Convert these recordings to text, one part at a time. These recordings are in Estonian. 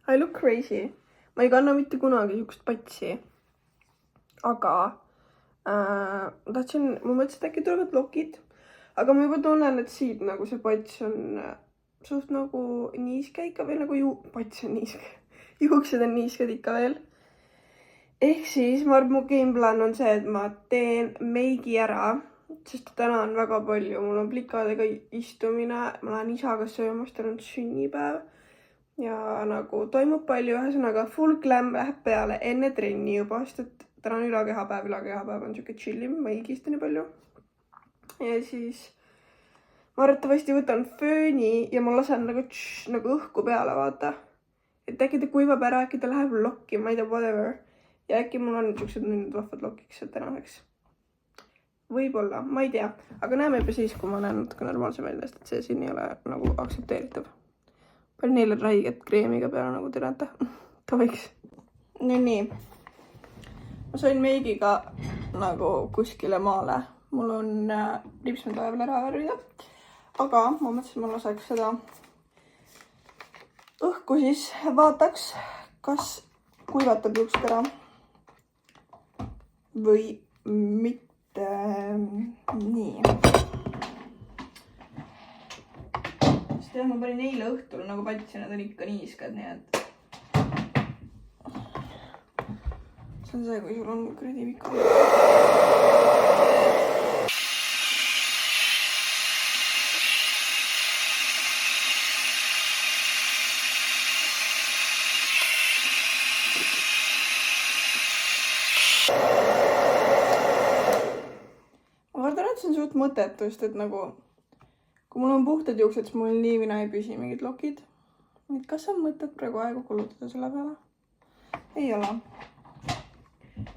I look crazy. Ma ei kanna mitte kunagi siukest patsi. Aga ma mõtlesin, et äkki tulevad lokid. Aga ma juba tunnen, et siit nagu see pats on suht nagu niiske ikka veel nagu pats on niiske. Juuksed on niisked ikka veel. Ehk siis ma arvan, mu gameplan on see, et ma teen meigi ära. Sest täna on väga palju. Mul on plikadega istumine. Ma lähen isaga söömas, tal on sünnipäev. Ja nagu toimub palju, ühesõnaga full glam läheb peale enne trenni juba, sest et täna on ülakehapäev on siuke chillim, ma ei higista nii palju. Ja siis ma arvatavasti võtan fööni ja ma lasen nagu õhku peale, vaata. Et äkki ta kuivab ära, äkki ta läheb lokki, ma ei tea, whatever. Ja äkki mul on siuksed nüüd vahvad lokiks tänaseks. Võib-olla, ma ei tea. Aga näeme juba siis, kui ma näen natuke normaalse välja, sest et see siin ei ole nagu aktsepteeritav. Palju neil on raiget kreemiga peale, nagu te näete. Ta võiks. No nii. Ma sain meigiga nagu kuskile maale. Mul on ripsmed vaja veel ära värvida. Aga ma mõtlesin, ma laseks seda õhku siis vaataks, kas kuivatab juukst ära või mitte. Nii. Ja ma panin eile õhtul nagu patsi, need on ikka niiskad, nii et see on see, kui sul on kuradi pikk. Ma kardan, et see on suht mõttetu, sest et nagu kui mul on puhtad juuksed, siis mul niivina ei püsi mingid lokid. Et kas on mõtet praegu aegu kulutada selle peale? Ei ole.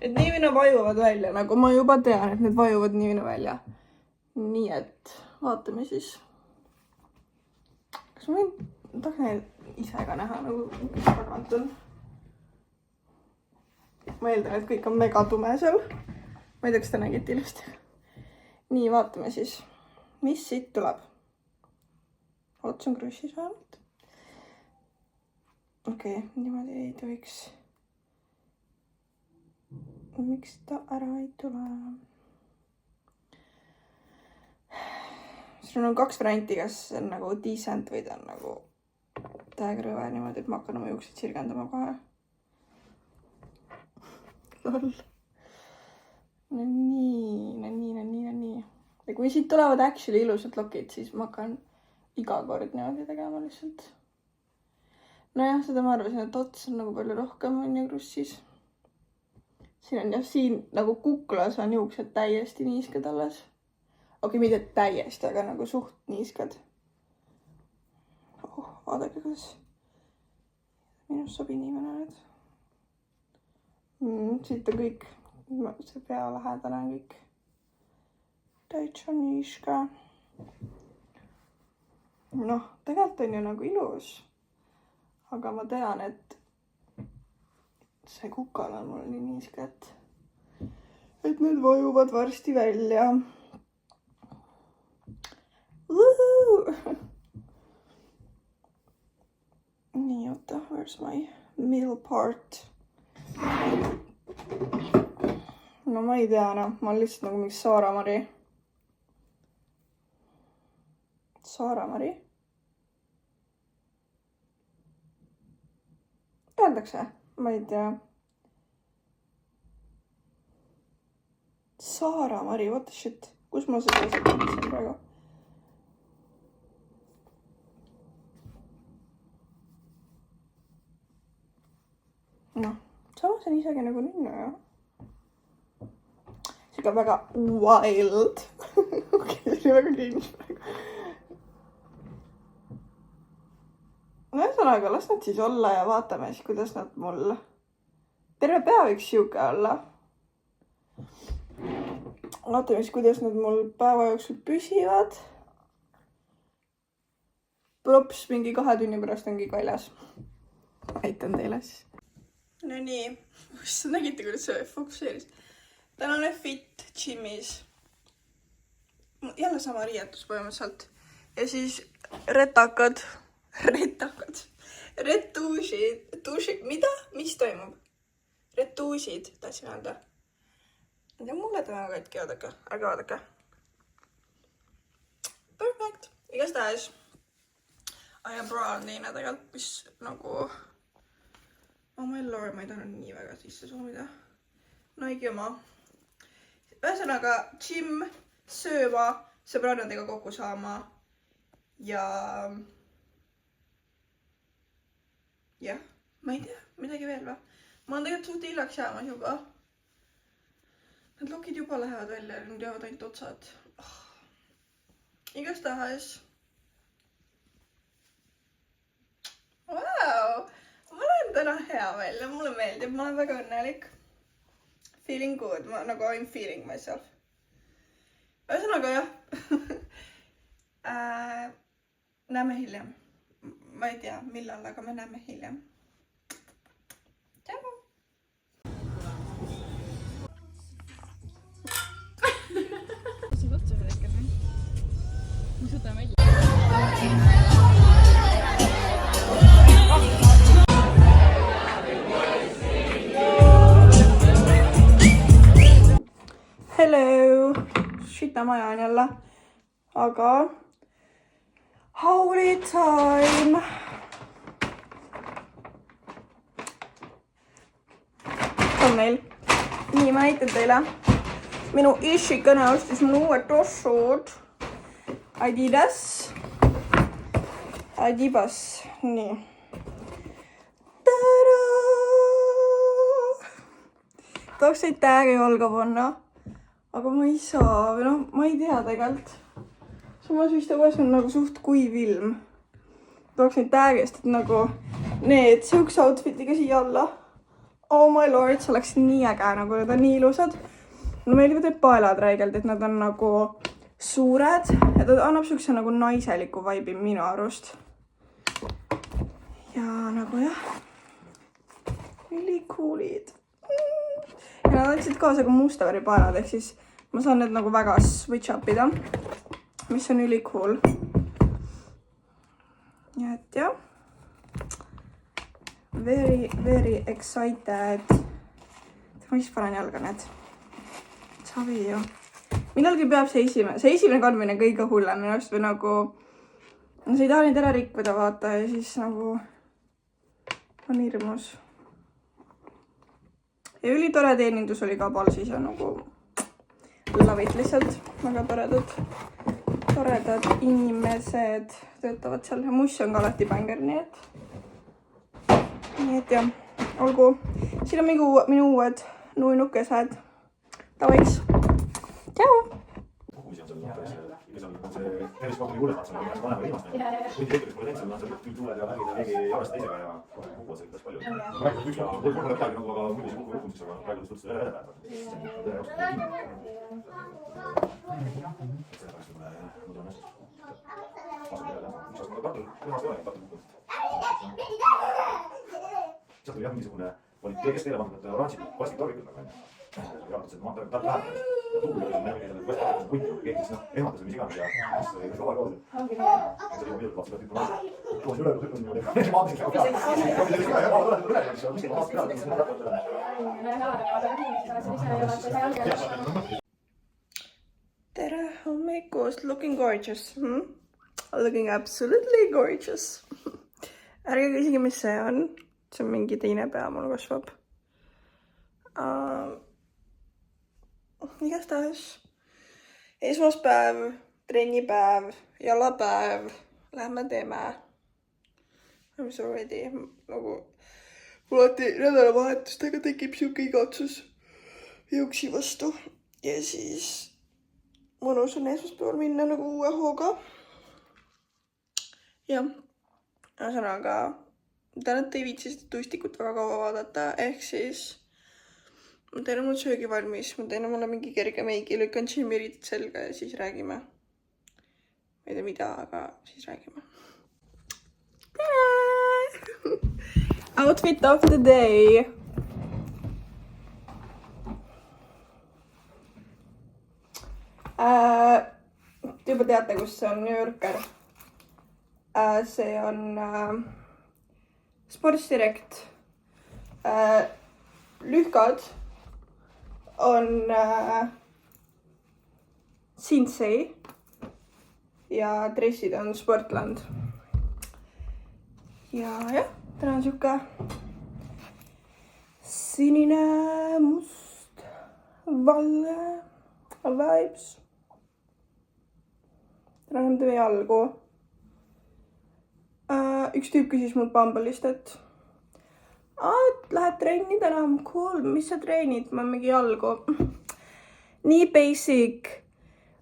Et niivina vajuvad välja, nagu ma juba tean, et need vajuvad niivina välja. Nii et vaatame siis. Kas ma tahaks neid ise ka näha, nagu mis arvalt on? Ma eeldan, et kõik on mega tume seal. Ma ei tea, kas ta nägid ilusti. Nii, vaatame siis. Mis siit tuleb? Ots on krussis vähemalt. Okei, niimoodi ei tohiks. Miks ta ära ei tule? Sul on 2 varianti, kas on nagu decent või ta on nagu täiega rõve niimoodi, et ma hakkan oma juukseid sirgendama kohe. Lol. No nii. Ja kui siit tulevad actually ilusad lokid, siis ma hakkan iga kord niimoodi tegema lihtsalt. Nojah, seda ma arvasin, et ots on nagu palju rohkem on ju krussis. Siin on jah, siin nagu kuklas on juuksed täiesti niiskad alles. Okei, mitte täiesti, aga nagu suht niiskad. Vaadake, kuidas minust sobi niimene nüüd. Siit on kõik, see pea lähedane on kõik täitsa niiska. Noh, tegelikult on ju nagu ilus. Aga ma tean, et see kukal on mul nii niiske, et need vajuvad varsti välja. Nii, oota, where's my middle part? No ma ei tea, noh, ma olen lihtsalt nagu mingi Saaramari. Saaramari? Öeldakse? Ma ei tea. Saaramari, what the shit? Kus ma seda mõtlesin praegu? Noh, samas on isegi nagu ninnu, jah. Siga väga wild. Okei, see oli väga cringe praegu. No ühesõnaga, las nad siis olla ja vaatame siis, kuidas nad mul terve pea võiks siuke olla. Vaatame siis, kuidas nad mul päeva jooksul püsivad. Props mingi 2 tunni pärast on kõik väljas. Aitan teile siis. No nii, sa nägite, kuidas see fokuseeris. Tänane fit gymis. Jälle sama riietus põhimõtteliselt. Ja siis retakad. Retakad. Retuusid. Mida? Mis toimub? Retuusid, tahtsin öelda. Ja mulle täna katki, oodake. Ärge vaadake. Perfect. Igastahes. Ja browniina tegelikult, mis nagu... Oh my lord, ma ei taha nii väga sisse soovida. Naigi oma. Ühesõnaga, gym, sööma, sõbrannadega kokku saama ja... Jah, ma ei tea, midagi veel või? Ma olen tegelikult suht hiljaks jäämas juba. Need lokid juba lähevad välja ja nüüd jäävad ainult otsad. Igastahes. Wow! Mul on täna hea välja, mulle meeldib, ma olen väga õnnelik. Feeling good, nagu I'm feeling myself. Ühesõnaga jah. Näeme hiljem. Ma ei tea, millal, aga me näeme hiljem. Tšau! See võtsa veel ikka, või? Ma sõdan välja. Hello! Shita maja on jälle. Aga... Howdy time! On meil. Nii, ma näitan teile. Minu ishikene ostis minu uued tossud. Adidas. Adibas. Nii. Tada! Tahaks neid täägi olga panna. Aga ma ei saa, või noh, ma ei tea tegelikult. Samas vist on nagu suht kuiv ilm. Tahaks neid täägest, et nagu need siukse outfitiga siia alla. Oh my lord, see oleks nii äge, nagu need on nii ilusad. No meil juba teeb paelad räigelt, et nad on nagu suured ja ta annab siukse nagu naiseliku vibe'i minu arust. Ja nagu jah, really cool'id. Ja nad andsid kaasa ka musta värvi paelad, ehk siis ma saan need nagu väga switch up ida, mis on really cool. Ja et jah, very excited. Ma vist panen jalga need. Savi ju. Millalgi peab see esimene kandmine kõige hullem minu arust või nagu no sa ei taha neid ära rikkuda, vaata, ja siis nagu on hirmus. Ja ülitore teenindus oli ka Palsis ja nagu lavit lihtsalt. Väga toredad inimesed töötavad seal. Ja muss on ka alati bänger, nii et jah, olgu. Siin on minu uued nuinukesed. Tavaiks. Tšau! see tervisekohta nii hulled vaatama, et vanema viimast võiti tekkides pole teinud, seal on tuled ja värgid ja keegi ei arvesta teisega ja kukuvad seal päris palju. Praegu üks päev, võib-olla midagi nagu, aga muidu see kukkumiseks, aga praegu suhteliselt üle päev. Sellepärast mulle on hästi. Üks aasta sealt oli jah mingisugune, oli kes teile pandud need oranžid plastiktorvikul nagu enne. Jaotas, et maha ta läheb ja tuul oli närvi selle plastiktorvikul kunti, keegi siis ehmatas või mis iganes ja siis oli kõva koos. See oli minult vastu, et koos üle hüppas niimoodi. Ma andsin seda peale. Ma olin seda ja ma olen üle, mis on kuskil maast peale. Tere hommikust, looking gorgeous. Looking absolutely gorgeous. Ärge küsige, mis see on. See on mingi teine pea mul kasvab. Igastahes. Esmaspäev, trennipäev, jalapäev. Lähme teeme. I'm so ready. Nagu alati nädalavahetustega tekib siuke igatsus jõuksi vastu. Ja siis mõnus on esmaspäeval minna nagu uue hooga. Jah. Ühesõnaga täna ei viitsi seda tuistikut väga kaua vaadata, ehk siis ma teen mul söögi valmis, ma teen omale mingi kerge meigi, lükkan džimmirid selga ja siis räägime. Ma ei tea mida, aga siis räägime. Tere! Outfit of the day. Te juba teate, kus see on New Yorker. see on Sports Direct. Lühkad on Sinsei ja dressid on Sportland. Ja jah, täna on siuke sinine, must, valge vibes. täna lähen teeme jalgu. Üks tüüp küsis mul Bumble'ist, et lähed trenni täna, cool, mis sa treenid? Ma mingi jalgu. Nii basic.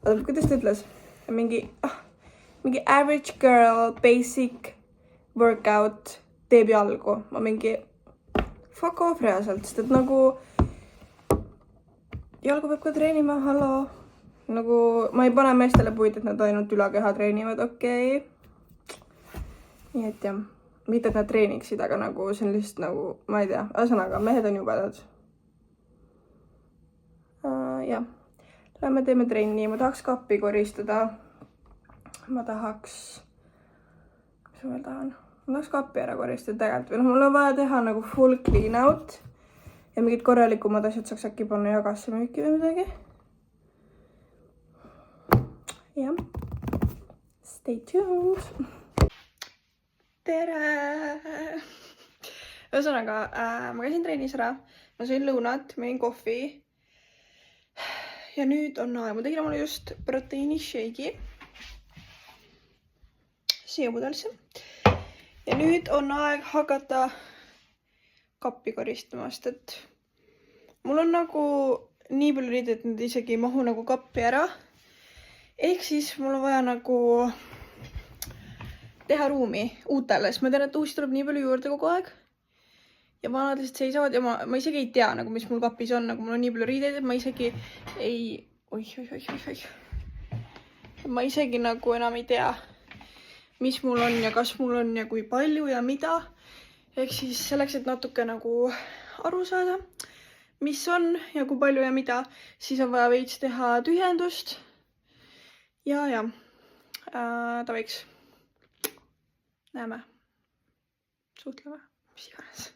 Kuidas ta ütles? Mingi average girl basic workout teeb jalgu. Ma mingi fuck off reaalselt, sest et nagu jalgu peab ka treenima, hallo. Nagu ma ei pane meestele puid, et nad ainult ülakeha treenivad, okei. Nii et jah, mitte et nad treeniksid, aga nagu see on lihtsalt nagu, ma ei tea, ühesõnaga, mehed on jubedad. Jah, lähme teeme trenni, ma tahaks kappi koristada. Ma tahaks, mis ma veel tahan? Ma tahaks kappi ära koristada tegelikult, või noh, mul on vaja teha nagu full clean out ja mingid korralikumad asjad saaks äkki panna jagasse müüki või midagi. Jah, stay tuned. Tere! Ühesõnaga, ma käisin trennis ära, ma sõin lõunat, ma jõin kohvi ja nüüd on aeg, ma tegin omale just proteiini shake'i siia pudelisse ja nüüd on aeg hakata kappi koristamast, et mul on nagu nii palju riideid, et nad isegi ei mahu nagu kappi ära. Ehk siis mul on vaja nagu teha ruumi uutele, sest ma tean, et uusi tuleb nii palju juurde kogu aeg. Ja vanad lihtsalt seisavad ja ma isegi ei tea, nagu, mis mul kapis on, nagu mul on nii palju riideid, et ma isegi ei... Oih. Ma isegi nagu enam ei tea, mis mul on ja kas mul on ja kui palju ja mida. Ehk siis selleks, et natuke nagu aru saada, mis on ja kui palju ja mida, siis on vaja veits teha tühjendust. Ja, ta võiks. Näeme. Suhtleme. Mis iganes.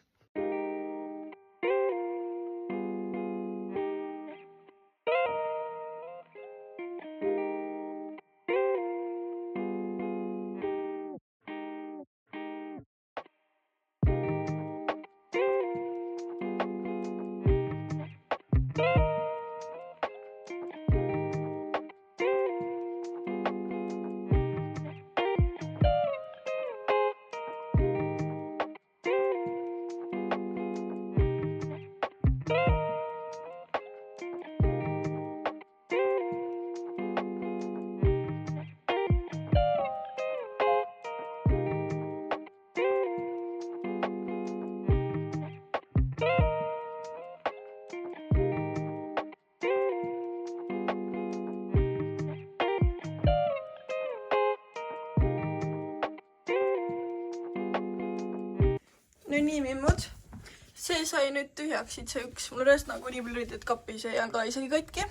No nii, mimmud. See sai nüüd tühjaks, siit see üks. Mul rest nagu nii palju riideid kapis ei olnud isegi katki.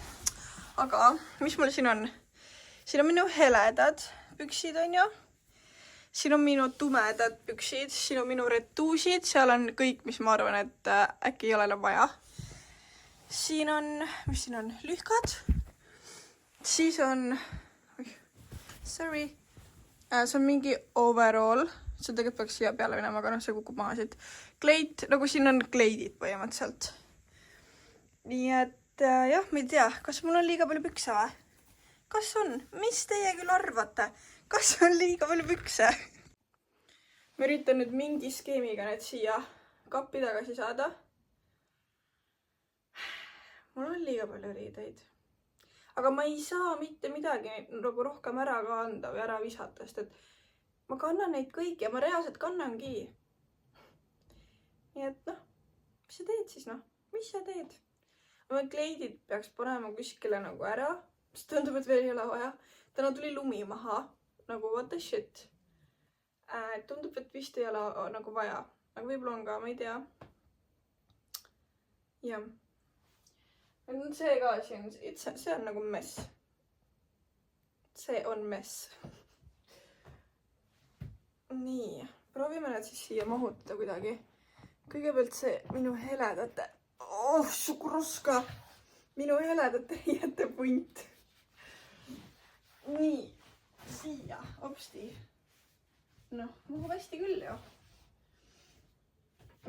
Aga mis mul siin on? Siin on minu heledad püksid, on ju. Siin on minu tumedad püksid. Siin on minu retuusid. Seal on kõik, mis ma arvan, et äkki ei ole enam vaja. Siin on, mis siin on? Lühkad. Siis on, sorry. See on mingi overall. See tegelikult peaks siia peale minema, aga noh, see kukub maha siit. Kleit, nagu siin on kleidid põhimõtteliselt. Nii et jah, ma ei tea, kas mul on liiga palju pükse või? Kas on? Mis teie küll arvate? Kas on liiga palju pükse? Ma üritan nüüd mingi skeemiga need siia kappi tagasi saada. Mul on liiga palju riideid. Aga ma ei saa mitte midagi nagu rohkem ära ka anda või ära visata, sest et ma kannan neid kõik ja ma reaalselt kannangi. Nii et noh, mis sa teed siis noh? Mis sa teed? Ma kleidid peaks panema kuskile nagu ära, mis tundub, et veel ei ole vaja. Täna tuli lumi maha, nagu what the shit. Tundub, et vist ei ole nagu vaja. Aga võib-olla on ka, ma ei tea. Jah. See ka siin, see on nagu mess. See on mess. nii, proovime need siis siia mahutada kuidagi. Kõigepealt see minu heledate, suguruska, minu heledate riiete punt. Nii, siia, hopsti. Noh, mahub hästi küll ju.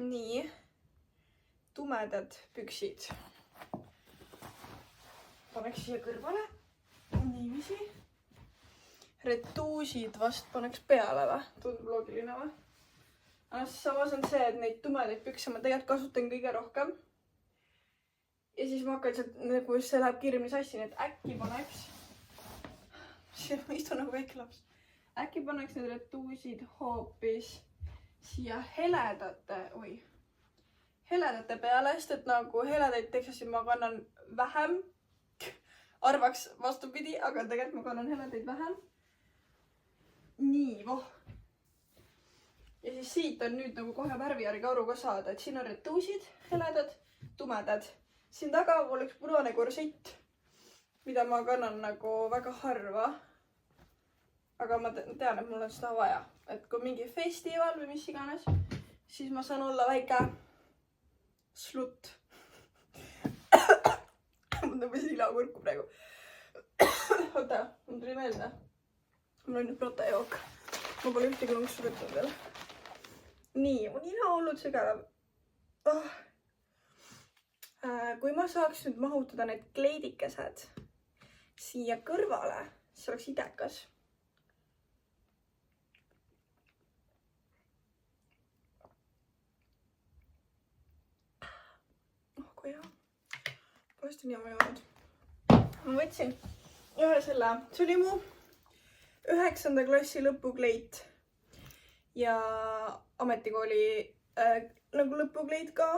Nii, tumedad püksid. Paneks siia kõrvale. Niiviisi. Retuusid vast paneks peale või? Tundub loogiline või? Aga samas on see, et neid tumedaid pükse ma tegelikult kasutan kõige rohkem. Ja siis ma hakkan sealt, nagu see läheb kiiremini sassi, nii et äkki paneks. Ma istun nagu väike laps. Äkki paneks need retuusid hoopis siia heledate peale, sest et nagu heledaid teksasid ma kannan vähem. Arvaks vastupidi, aga tegelikult ma kannan heledaid vähem. Nii, voh. Ja siis siit on nüüd nagu kohe värvi järgi aru ka saada, et siin on retuusid, heledad, tumedad. Siin taga on üks punane korsett, mida ma kannan nagu väga harva. Aga ma tean, et mul on seda vaja. Et kui mingi festival või mis iganes, siis ma saan olla väike slut. Ma tõmbasin ilakurku praegu. Oota, mul tuli meelde. Mul on nüüd protejook. Ma pole ühtegi lonksu võtnud veel. Nii, mu nina on olnud sügav. Kui ma saaks nüüd mahutada need kleidikesed siia kõrvale, siis oleks idekas. Kui hea. Poest on jama joonud. Ma võtsin ühe selle, see oli mu 9. klassi lõpukleit ja ametikooli nagu lõpukleit ka.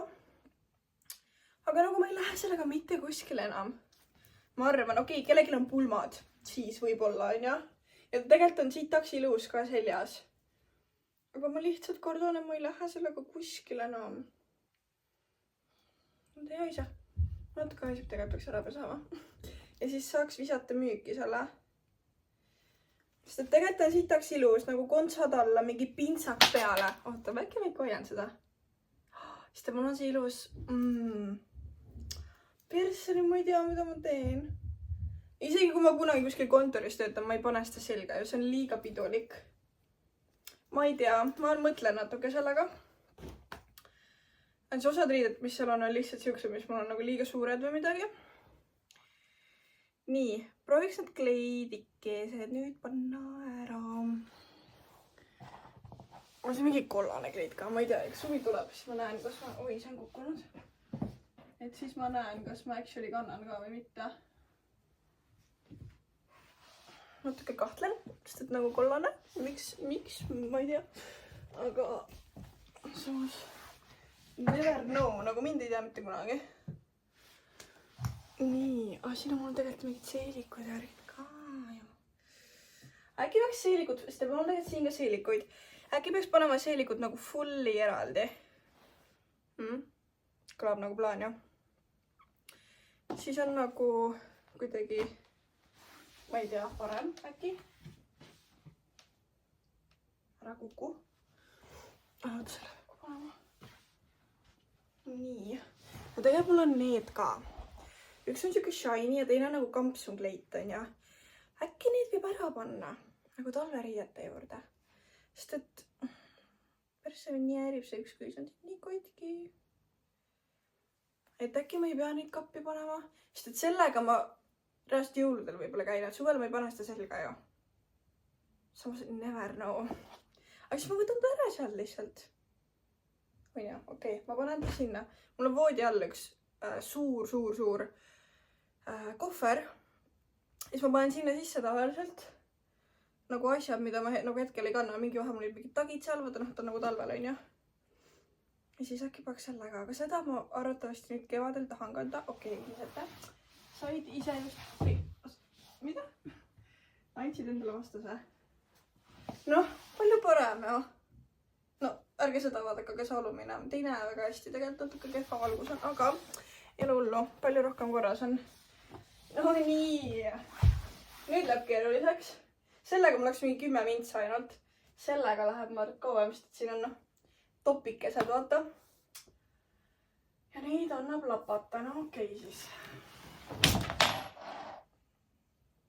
Aga nagu ma ei lähe sellega mitte kuskile enam. Ma arvan, okei, kellelgi on pulmad, siis võib-olla, on ja? Ja tegelikult on sitaks ilus ka seljas. Aga ma lihtsalt kordan, et ma ei lähe sellega kuskile enam. Ma tea ise. Natuke haiseb tegelikult peaks ära pesama. Ja siis saaks visata müüki selle. Sest et tegelikult on sitaks ilus, nagu kontsad alla, mingi pintsak peale. Oota, väike hoian seda. Sest et mul on see ilus. Perseri, ma ei tea, mida ma teen. Isegi kui ma kunagi kuskil kontoris töötan, ma ei pane seda selga ja see on liiga pidulik. Ma ei tea, ma mõtlen natuke sellega. See osad riided, mis seal on lihtsalt siuksed, mis mul on nagu liiga suured või midagi. Nii, prooviks need kleidikesed nüüd panna ära. On see mingi kollane kleid ka, ma ei tea, eks suvi tuleb, siis ma näen, kas ma... Oi, see on kukkunud. Et siis ma näen, kas ma actually kannan ka või mitte. Natuke kahtlen, sest et nagu kollane. Miks? Ma ei tea. Aga samas... Never know, nagu mind ei tea mitte kunagi. Nii, siin on mul tegelikult mingid seelikud järgid ka ju. Äkki peaks seelikud, sest mul on tegelikult siin ka seelikuid. Äkki peaks panema seelikud nagu fulli eraldi. Kõlab nagu plaan, jah. Siis on nagu kuidagi, ma ei tea, parem äkki. Ära kuku. Oot, selle peab panema. Nii, no tegelikult mul on need ka. Üks on siuke shiny ja teine on nagu kampsun kleit on ja. Äkki need võib ära panna nagu talveriidete juurde. Sest et persse nii häärib see ükskõi, see on nii koitki. Et äkki ma ei pea neid kappi panema. Sest et sellega ma reast jõuludel võib-olla käin, et suvel ma ei pane seda selga ju. Samas never know. Aga siis ma võtan ta ära seal lihtsalt. Või jah, okei, ma panen ta sinna. Mul on voodi all üks suur kohver. Siis ma panen sinna sisse tavaliselt nagu asjad, mida ma nagu hetkel ei kanna. Mingi vahe mul olid mingid tagid seal, vaata ta on nagu talvel on ju. Ja siis äkki paks sellega. Aga seda ma arvatavasti nüüd kevadel tahan kanda. Okei, lisete. Said ise just... Mida? Andsid endale vastuse. Noh, palju parem ju. No, ärge seda vaadake, aga see alumine. Te ei näe väga hästi, tegelikult natuke kehva valgus on, aga elu hullu, palju rohkem korras on. No nii. Nüüd läheb keeruliseks. Sellega mul läks mingi 10 mintsa ainult. sellega läheb ma kauem, sest et siin on noh, topikesed, vaata. Ja neid annab lapata, no okei siis.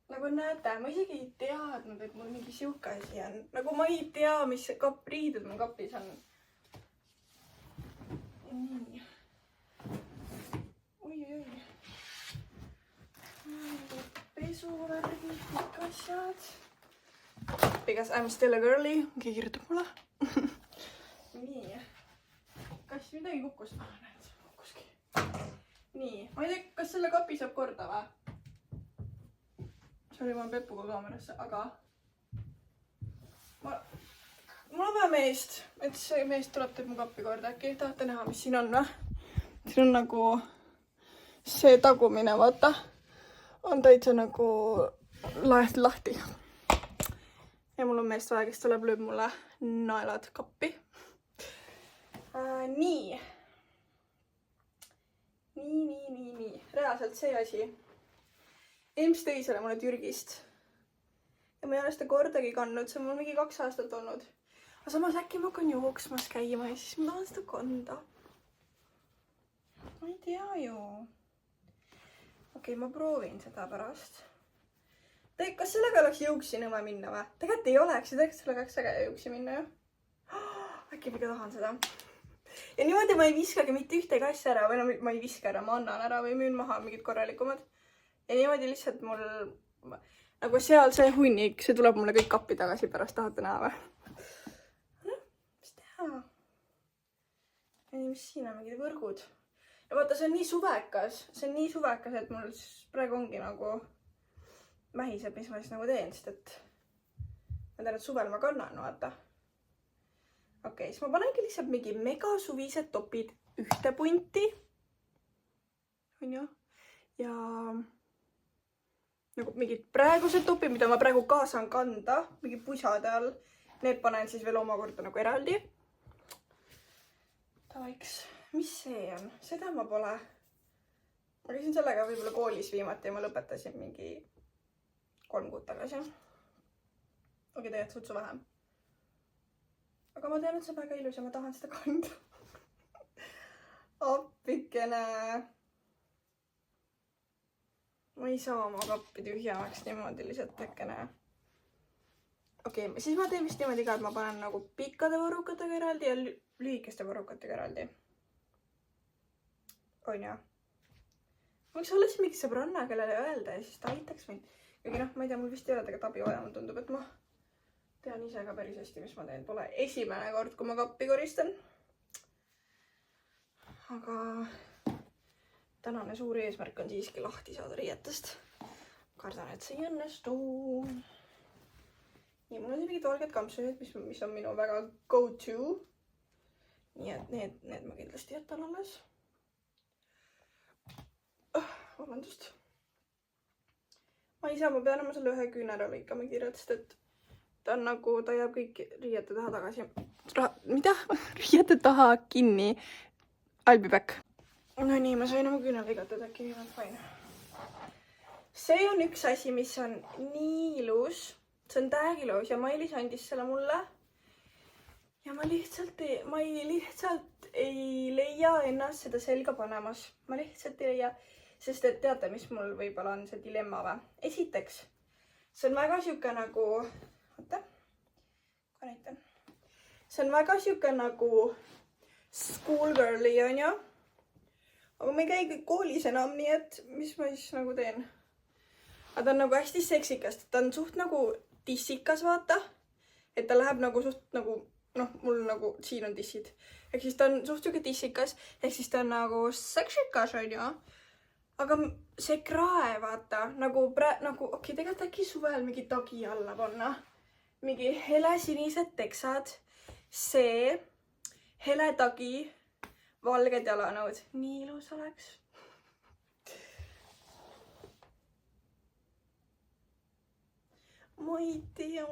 Nagu näete, ma isegi ei teadnud, et mul mingi siuke asi on. Nagu ma ei tea, mis riided mul kapis on. Nii. Oi. Pesuvärgid, kõik asjad. Because I'm still a girly. Keegi kirjutab mulle. Nii. Kas midagi kukkus? Näed, kukkuski. Nii. Ma ei tea, kas selle kapi saab korda või? Sorry, ma olen Peppuga kaamerasse, aga mul on vaja meest, et see meest tuleb teeb mu kappi korda. Äkki tahate näha, mis siin on või? Siin on nagu see tagumine, vaata. On täitsa nagu lahti. Ja mul on meest vaja, kes tuleb, lööb mulle naelad kappi. Nii. Reaalselt see asi. Ilmselt tõi selle mulle Türgist. Ja ma ei ole seda kordagi kandnud, see on mul mingi 2 aastat olnud. Aga samas äkki ma hakkan jooksmas käima ja siis ma tahan seda kanda. Ma ei tea ju. Okei, ma proovin seda pärast. Kas sellega oleks jõuksi nõme minna või? Tegelikult ei oleks ja tegelikult sellega oleks äge jõuksi minna ju. Äkki ma tahan seda. Ja niimoodi ma ei viskagi mitte ühtegi asja ära või no ma ei viska ära, ma annan ära või müün maha mingid korralikumad. Ja niimoodi lihtsalt mul, nagu seal see hunnik, see tuleb mulle kõik kappi tagasi pärast, tahate näha või? No, mis teha? Ja mis siin on mingid võrgud. Ja vaata, see on nii suvekas, et mul praegu ongi nagu mähiseb, mis ma siis nagu teen, sest et ma tean, et suvel ma kannan, vaata. Okei, siis ma panengi lihtsalt mingi megasuvised topid ühte punti. On ju? Ja nagu mingid praegused topid, mida ma praegu ka saan kanda, mingi pusade all, need panen siis veel omakorda nagu eraldi. Tavaiks, mis see on? Seda ma pole. Ma käisin sellega võib-olla koolis viimati ja ma lõpetasin mingi 3 kuud tagasi. Okei, tegelikult sutsu vähem. Aga ma tean, et see on väga ilus ja ma tahan seda kanda. Appikene. Ma ei saa oma kappi tühjamaks niimoodi lihtsalt tekkene. Okei, siis ma teen vist niimoodi ka, et ma panen nagu pikkade võrukatega eraldi ja lühikeste võrukatega eraldi. On ju? Võiks olla siis mingi sõbranna, kellele öelda ja siis ta aitaks mind. Kuigi noh, ma ei tea, mul vist ei ole tegelikult abi vaja, mul tundub, et ma tean ise ka päris hästi, mis ma teen. Pole esimene kord, kui ma kappi koristan. Aga tänane suur eesmärk on siiski lahti saada riietest. Kardan, et see ei õnnestu. Nii, mul on siin mingid valged kampsunid, mis on minu väga go-to. Nii et need ma kindlasti jätan alles. Vabandust. Ma ei saa, ma pean oma selle ühe küünera lõikama kiirelt, sest et ta on nagu, ta jääb kõik riiete taha tagasi. Mida? Riiete taha kinni. I'll be back. No nii, ma sain oma küünel lõigatud, äkki nii on fine. See on üks asi, mis on nii ilus. See on täiegilus ja Mailis andis selle mulle. Ja ma lihtsalt ei leia ennast seda selga panemas. Ma lihtsalt ei leia, sest et teate, mis mul võib-olla on see dilemma või? Esiteks, see on väga siuke nagu, oota, ka näitan. See on väga siuke nagu schoolgirli, on ju? Aga ma ei käi kõik koolis enam, nii et mis ma siis nagu teen? Aga ta on nagu hästi seksikas, ta on suht nagu tissikas, vaata. Et ta läheb nagu suht nagu, noh, mul nagu siin on tissid. Ehk siis ta on suht siuke tissikas, ehk siis ta on nagu seksikas, on ju? Aga see krae, vaata, nagu okei, tegelikult äkki suvel mingi tagi alla panna. Mingi helesinised teksad, see, hele tagi, valged jalanõud. Nii ilus oleks. Ma ei tea.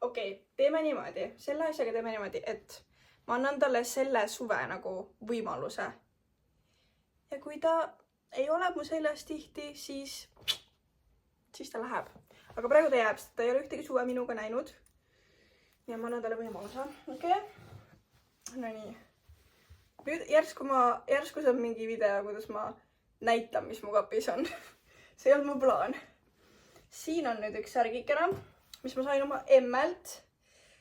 Okei, teeme niimoodi. Selle asjaga teeme niimoodi, et ma annan talle selle suve nagu võimaluse. Ja kui ta ei ole mu seljas tihti, siis ta läheb. Aga praegu ta jääb, sest ta ei ole ühtegi suve minuga näinud. ja ma annan talle võimaluse, okei okay.? No nii. Nüüd järsku saab mingi video, kuidas ma näitan, mis mu kapis on. See ei olnud mu plaan. Siin on nüüd üks särgikene, mis ma sain oma emmelt.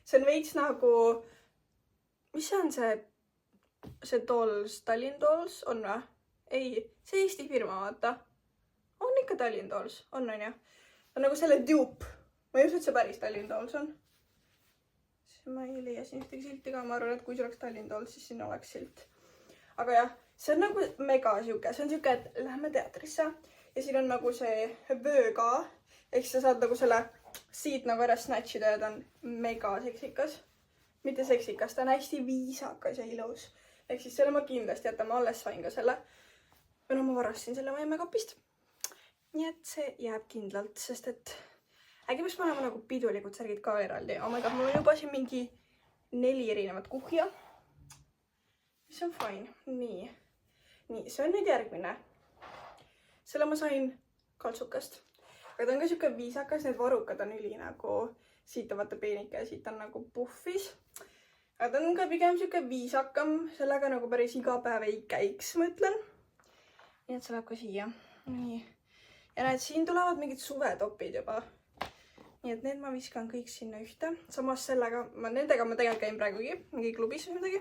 See on veits nagu, mis see on see Dolls, Tallinn Dolls on või? Ei, see Eesti firma, vaata. On ikka Tallinn Dolls, on ju? On nagu selle dupe. Ma ei usu, et see päris Tallinn Dolls on. Ma ei leia siin ühtegi silti ka, ma arvan, et kui see oleks Tallinn Dolls, siis siin oleks silt. Aga jah, see on nagu mega siuke, see on siuke, et lähme teatrisse ja siin on nagu see vöö ka. Ehk sa saad nagu selle siit nagu ära snatchida ja ta on mega seksikas. Mitte seksikas, ta on hästi viisakas ja ilus. Ehk siis selle ma kindlasti jätan, ma alles sain ka selle. Või no ma varastasin selle ma emmekapist. Nii et see jääb kindlalt, sest et äkki peaks panema nagu pidulikud särgid ka eraldi. Oh my god, mul on juba siin mingi 4 erinevat kuhja. Mis on fine. Nii, see on nüüd järgmine. Selle ma sain kaltsukast. Aga ta on ka siuke viisakas, need varukad on üli nagu siit on vaata peenike ja siit on nagu puhvis. Aga ta on ka pigem siuke viisakam, sellega nagu päris iga päev ei käiks, ma ütlen. Nii et see läheb ka siia. Nii. Ja näed, siin tulevad mingid suvetopid juba. Nii et need ma viskan kõik sinna ühte. Samas sellega, nendega ma tegelikult käin praegugi, mingi klubis või midagi.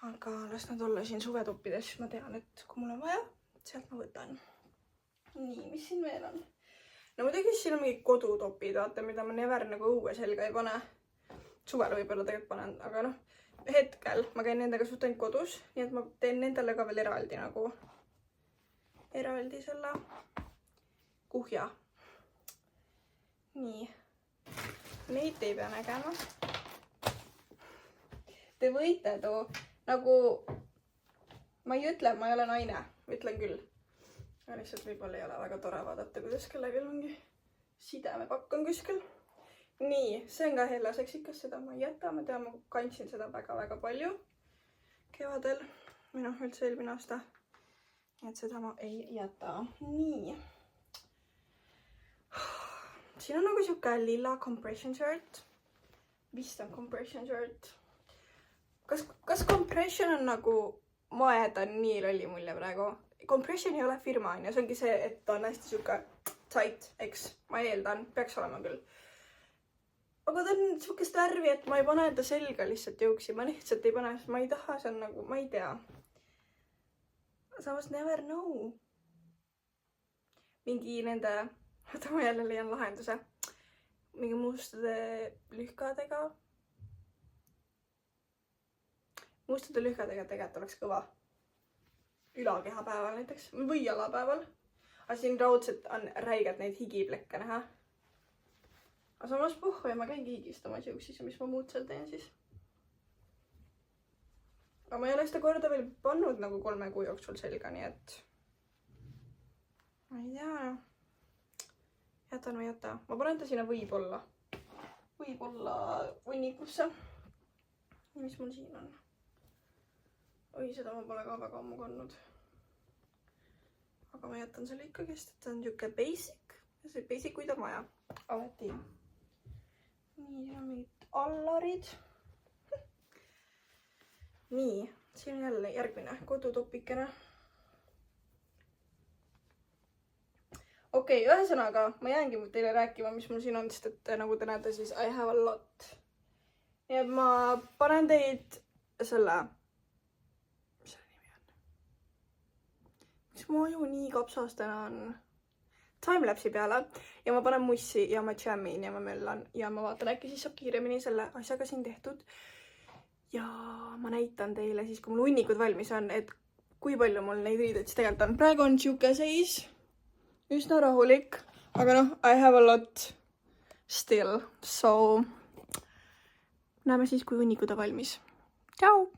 Aga las nad olla siin suvetoppides, siis ma tean, et kui mul on vaja, sealt ma võtan. Nii, mis siin veel on? No muidugi siin on mingi kodutopid, vaata, mida ma never nagu õue selga ei pane. Suvel võib-olla tegelikult panen, aga noh, hetkel ma käin nendega suht ainult kodus, nii et ma teen nendele ka veel eraldi selle kuhja. Nii, neid ei pea nägema. Te võite too, nagu, ma ei ütle, et ma ei ole naine, ütlen küll. Aga lihtsalt võib-olla ei ole väga tore vaadata, kuidas kellelgi mingi sidemepakk on kuskil. Nii, see on ka hella seksikas, seda ma ei jäta, ma tean, ma kandsin seda väga-väga palju kevadel, või noh, üldse eelmine aasta. Nii et seda ma ei jäta. Nii. Siin on nagu siuke lilla compression shirt. Vist on compression shirt. Kas compression on nagu, ma jätan nii lolli mulje praegu. Compression ei ole firma, on ja see ongi see, et ta on hästi siuke tight, eks. Ma eeldan, peaks olema küll. Aga ta on siukest värvi, et ma ei pane enda selga lihtsalt jõuksi. Ma lihtsalt ei pane, sest ma ei taha, see on nagu, ma ei tea. Samas never know. Mingi nende... Oota, ma jälle leian lahenduse. Mingi mustade lühkadega. Mustade lühkadega tegelikult oleks kõva. Ülakehapäeval näiteks. Või jalapäeval. Aga siin raudselt on räigelt neid higiplekke näha. Aga samas puhku ja ma käingi higistamas jõuksis ja mis ma muud seal teen siis. Aga ma ei ole seda korda veel pannud nagu 3 kuu jooksul selga, nii et... Ma ei tea. Jätan või jäta. Ma panen ta sinna võib-olla hunnikusse. Ja mis mul siin on? Oi, seda ma pole ka väga ammu kandnud. Aga ma jätan selle ikkagi, sest ta on niuke basic. Ja see basic, kui ta on vaja. Alati. Nii, siin on mingid allarid. Nii, siin on jälle järgmine kodutopikene. Okei, ühesõnaga, ma jäängi teile rääkima, mis mul siin on, sest et nagu te näete, siis I have a lot. Nii et ma panen teid selle... Mis selle nimi on? Miks mu aju nii kapsastena on? Timelapsi peale. Ja ma panen mussi ja ma jammin ja ma möllan. Ja ma vaatan, äkki siis saab kiiremini selle asjaga siin tehtud. Ja ma näitan teile siis, kui mul hunnikud valmis on, et kui palju mul neid riideid siis tegelikult on. Praegu on siuke seis. Üsna rahulik, aga noh, I have a lot still, so näeme siis, kui hunnikud on valmis. Tšau!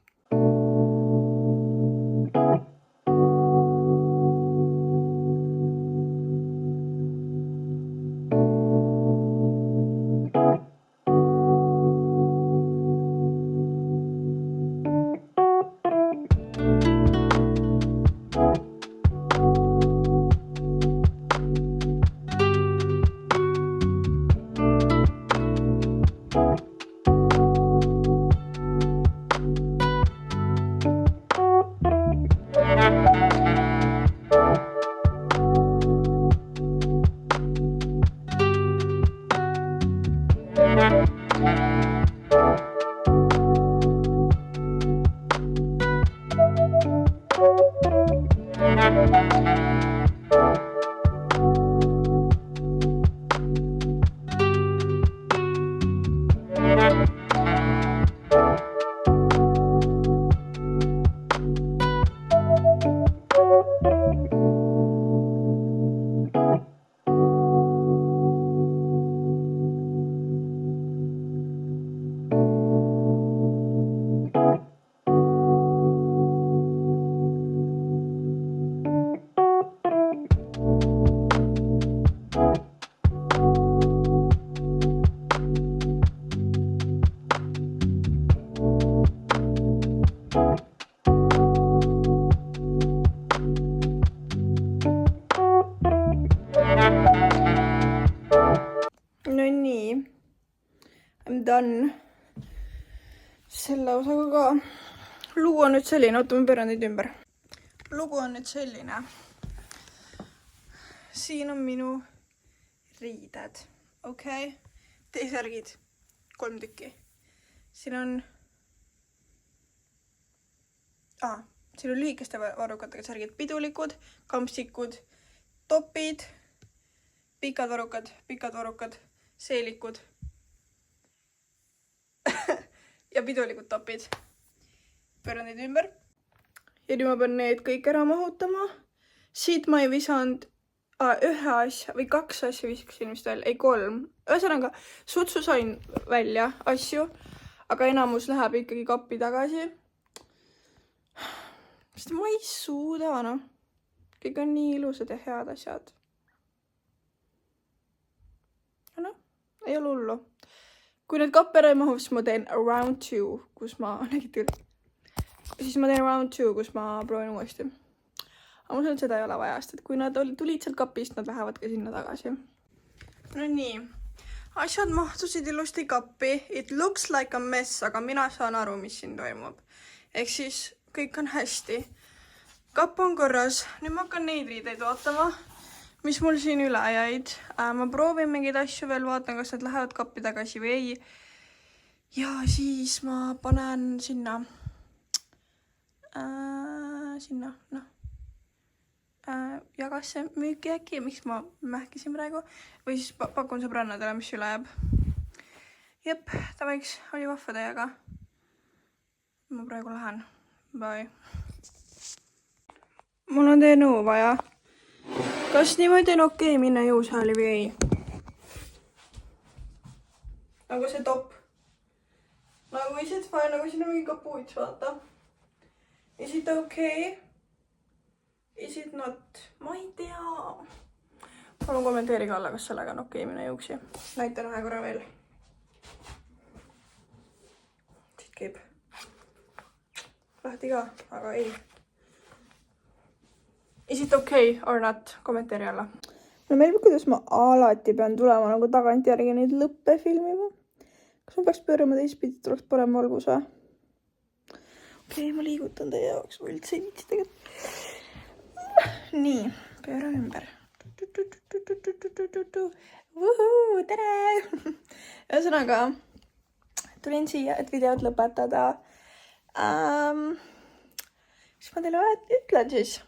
No nii, I'm done selle osaga ka. Lugu on nüüd selline, oota ma pööran teid ümber. Lugu on nüüd selline. Siin on minu riided, okei? T-särgid, 3 tükki. Siin on lühikeste varrukatega särgid, pidulikud, kampsikud, topid, pikad varrukad, seelikud ja pidulikud topid. Pööran neid ümber. Ja nüüd ma pean need kõik ära mahutama. Siit ma ei visanud ühe asja või 2 asja viskasin vist veel, ei 3. Ühesõnaga, sutsu sain välja asju, aga enamus läheb ikkagi kappi tagasi. Sest ma ei suuda, noh. Kõik on nii ilusad ja head asjad. Ja noh, ei ole hullu. Kui need kappe ära ei mahu, siis ma teen round 2, kus ma round 2, kus ma proovin uuesti. Aga mul seda ei ole vaja, sest kui nad tulid sealt kapist, nad lähevad ka sinna tagasi. No nii, asjad mahtusid ilusti kappi. It looks like a mess, aga mina saan aru, mis siin toimub. Ehk siis kõik on hästi. Kapp on korras. Nüüd ma hakkan neid riideid vaatama, mis mul siin üle jäid. Ma proovin mingeid asju veel, vaatan, kas need lähevad kappi tagasi või ei. Ja siis ma panen sinna, jagasse müüki äkki, miks ma mähkisin praegu. Või siis pakun sõbrannadele, mis üle jääb. Jep, ta võiks, oli vahva teiega. Ma praegu lähen. Bye. Mul on teie nõu vaja. Kas niimoodi on okei minna jõusaali või ei? Nagu see top. Nagu is it fine, nagu siin on mingi kapuuts, vaata. Is it okay? Is it not? Ma ei tea. Palun kommenteerige alla, kas sellega on okei minna jõuksi. Näitan ühe korra veel. Siit käib lahti ka, aga ei. Is it okay or not? Kommenteeri alla. No meil kuidas ma alati pean tulema nagu tagantjärgi neid lõppe filmima. Kas ma peaks pöörama teistpidi, et oleks parem valgus või? Okei, ma liigutan teie jaoks, ma üldse ei viitsi tegelikult. Nii, pööra ümber. Vuhuu, tere! Ühesõnaga, tulin siia, et videot lõpetada. Mis ma teile ütlen siis?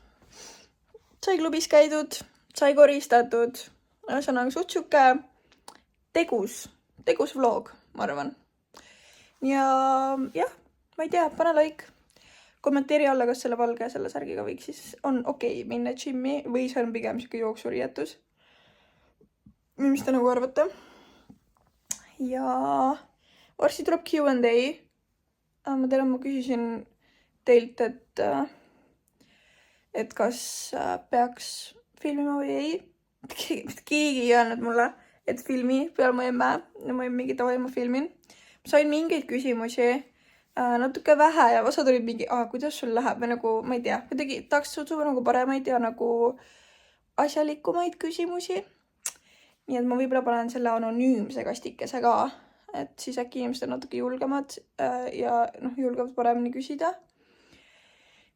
Sai klubis käidud, sai koristatud. Ühesõnaga, suhtsuke tegus vlog, ma arvan. Ja jah, ma ei tea, pane like. Kommenteeri alla, kas selle valge ja selle särgiga võiks siis on okei minna gymmi või see on pigem siuke jooksuriietus. Mis te nagu arvate? Ja varsti tuleb Q&A. Ma tean, ma küsisin teilt, et kas peaks filmima või ei. Keegi ei öelnud mulle, et filmi peal ma emme. Ma mingi tavai, ma filmin. Ma sain mingeid küsimusi natuke vähe ja osad olid mingi, kuidas sul läheb või nagu, ma ei tea, kuidagi tahaks suutuda nagu paremaid ja nagu asjalikumaid küsimusi. Nii et ma võib-olla panen selle anonüümse kastikese ka, et siis äkki inimesed on natuke julgemad ja julgevad paremini küsida.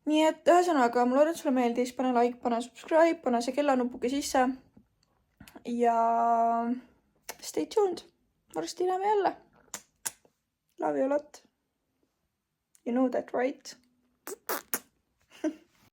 Nii et ühesõnaga, ma loodan, et sulle meeldis, pane like, pane subscribe, pane see kellanupuke sisse ja stay tuned. Varsti näeme jälle. Love you a lot. You know that, right?